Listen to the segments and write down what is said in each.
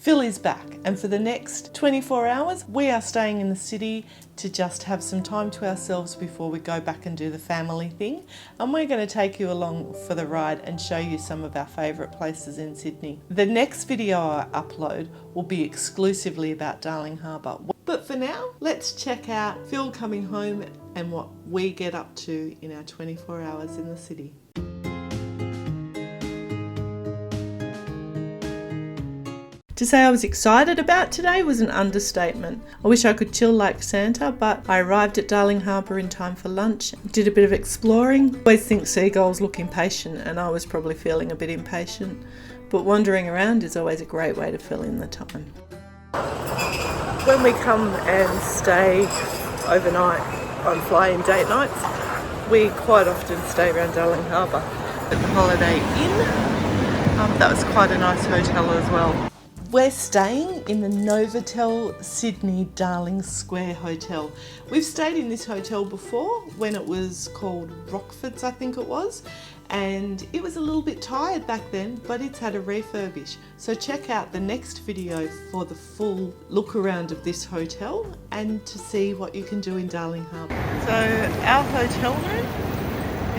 Phil is back, and for the next 24 hours we are staying in the city to just have some time to ourselves before we go back and do the family thing. And we're going to take you along for the ride and show you some of our favourite places in Sydney. The next video I upload will be exclusively about Darling Harbour. But for now, let's check out Phil coming home and what we get up to in our 24 hours in the city. To say I was excited about today was an understatement. I wish I could chill like Santa, but I arrived at Darling Harbour in time for lunch, did a bit of exploring. I always think seagulls look impatient, and I was probably feeling a bit impatient, but wandering around is always a great way to fill in the time. When we come and stay overnight on fly-in date nights, we quite often stay around Darling Harbour at the Holiday Inn. That was quite a nice hotel as well. We're staying in the Novotel Sydney Darling Square Hotel. We've stayed in this hotel before when it was called Rockford's, I think it was, and it was a little bit tired back then, but it's had a refurbish. So check out the next video for the full look around of this hotel and to see what you can do in Darling Harbour. So our hotel room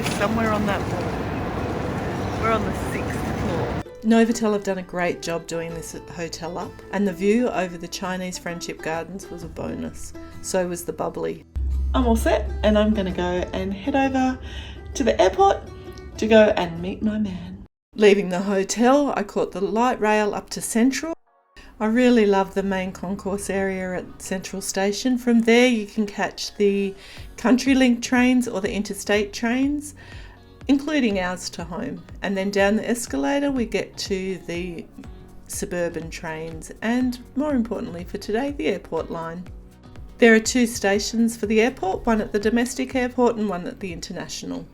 is somewhere on that wall. We're on the 6th floor. Novotel have done a great job doing this hotel up, and the view over the Chinese Friendship Gardens was a bonus. So was the bubbly. I'm all set, and I'm going to go and head over to the airport to go and meet my man. Leaving the hotel, I caught the light rail up to Central. I really love the main concourse area at Central Station. From there you can catch the CountryLink trains or the interstate trains, including ours to home, and then down the escalator we get to the suburban trains and, more importantly for today, the airport line. There are 2 stations for the airport, one at the domestic airport and one at the international.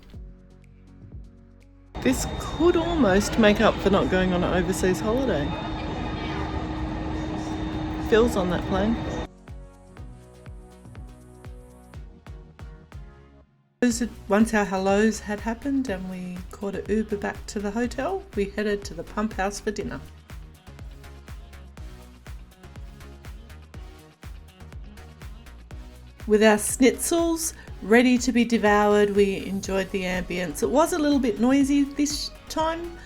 This could almost make up for not going on an overseas holiday. Phil's on that plane. Once our hellos had happened and we caught an Uber back to the hotel, we headed to the Pumphouse for dinner. With our schnitzels ready to be devoured, we enjoyed the ambience. It was a little bit noisy this time,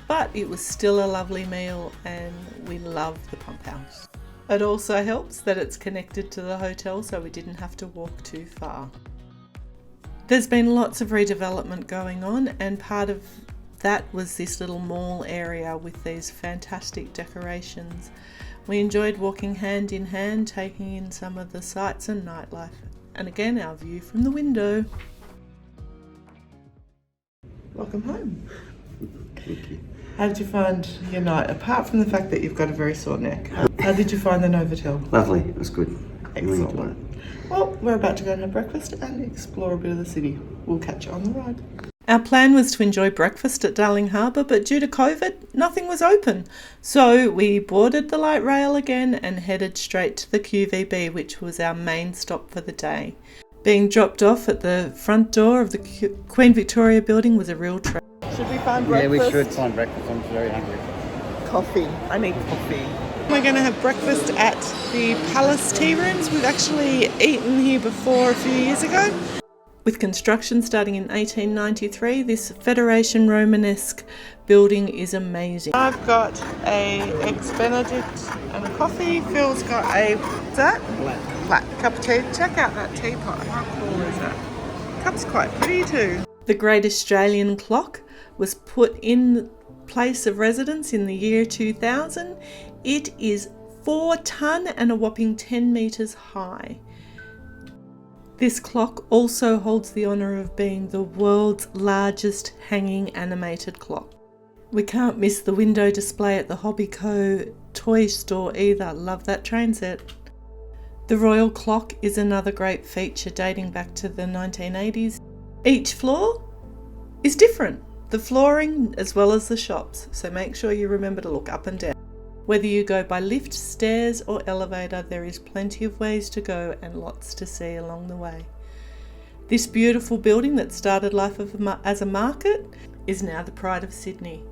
but it was still a lovely meal and we love the Pumphouse. It also helps that it's connected to the hotel, so we didn't have to walk too far. There's been lots of redevelopment going on, and part of that was this little mall area with these fantastic decorations. We enjoyed walking hand in hand, taking in some of the sights and nightlife, and again our view from the window. Welcome home. Thank you. How did you find your night, apart from the fact that you've got a very sore neck? How did you find the Novotel? Lovely, it was good. Excellent. Really. Well, we're about to go and have breakfast and explore a bit of the city. We'll catch you on the ride. Our plan was to enjoy breakfast at Darling Harbour, but due to COVID, nothing was open. So we boarded the light rail again and headed straight to the QVB, which was our main stop for the day. Being dropped off at the front door of the Queen Victoria building was a real treat. Should we find breakfast? Yeah, we should find breakfast. I'm very hungry. Coffee. I need coffee. We're going to have breakfast at the Palace Tea Rooms. We've actually eaten here before a few years ago. With construction starting in 1893, this Federation Romanesque building is amazing. I've got a Eggs Benedict and a coffee. Phil's got a, what's that? Flat cup of tea. Check out that teapot. How cool is that? Cup's quite pretty too. The Great Australian Clock was put in place of residence in the year 2000. It is 4 tonne and a whopping 10 metres high. This clock also holds the honour of being the world's largest hanging animated clock. We can't miss the window display at the Hobbyco toy store either. Love that train set. The Royal Clock is another great feature dating back to the 1980s. Each floor is different, the flooring as well as the shops, so make sure you remember to look up and down. Whether you go by lift, stairs or elevator, there is plenty of ways to go and lots to see along the way. This beautiful building that started life as a market is now the pride of Sydney.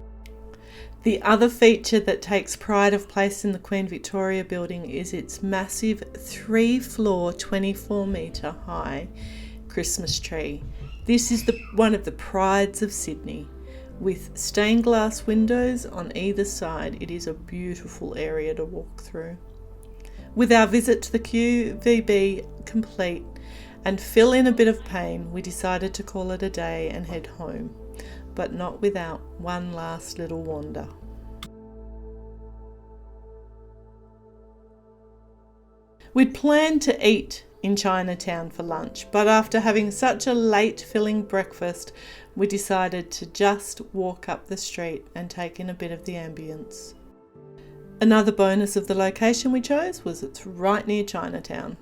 The other feature that takes pride of place in the Queen Victoria building is its massive 3-floor, 24-metre high Christmas tree. This is one of the prides of Sydney. With stained glass windows on either side, it is a beautiful area to walk through. With our visit to the QVB complete and fill in a bit of pain, we decided to call it a day and head home, but not without one last little wander. We'd planned to eat in Chinatown for lunch, but after having such a late filling breakfast, we decided to just walk up the street and take in a bit of the ambience. Another bonus of the location we chose was it's right near Chinatown.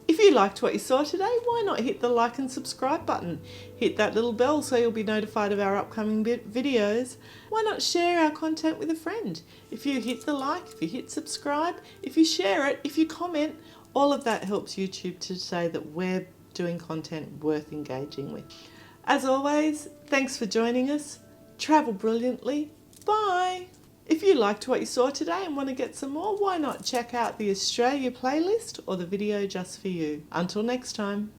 If you liked what you saw today, why not hit the like and subscribe button? Hit that little bell so you'll be notified of our upcoming videos. Why not share our content with a friend? If you hit the like, if you hit subscribe, if you share it, if you comment, all of that helps YouTube to say that we're doing content worth engaging with. As always, thanks for joining us. Travel brilliantly. Bye. If you liked what you saw today and want to get some more, why not check out the Australia playlist or the video just for you. Until next time.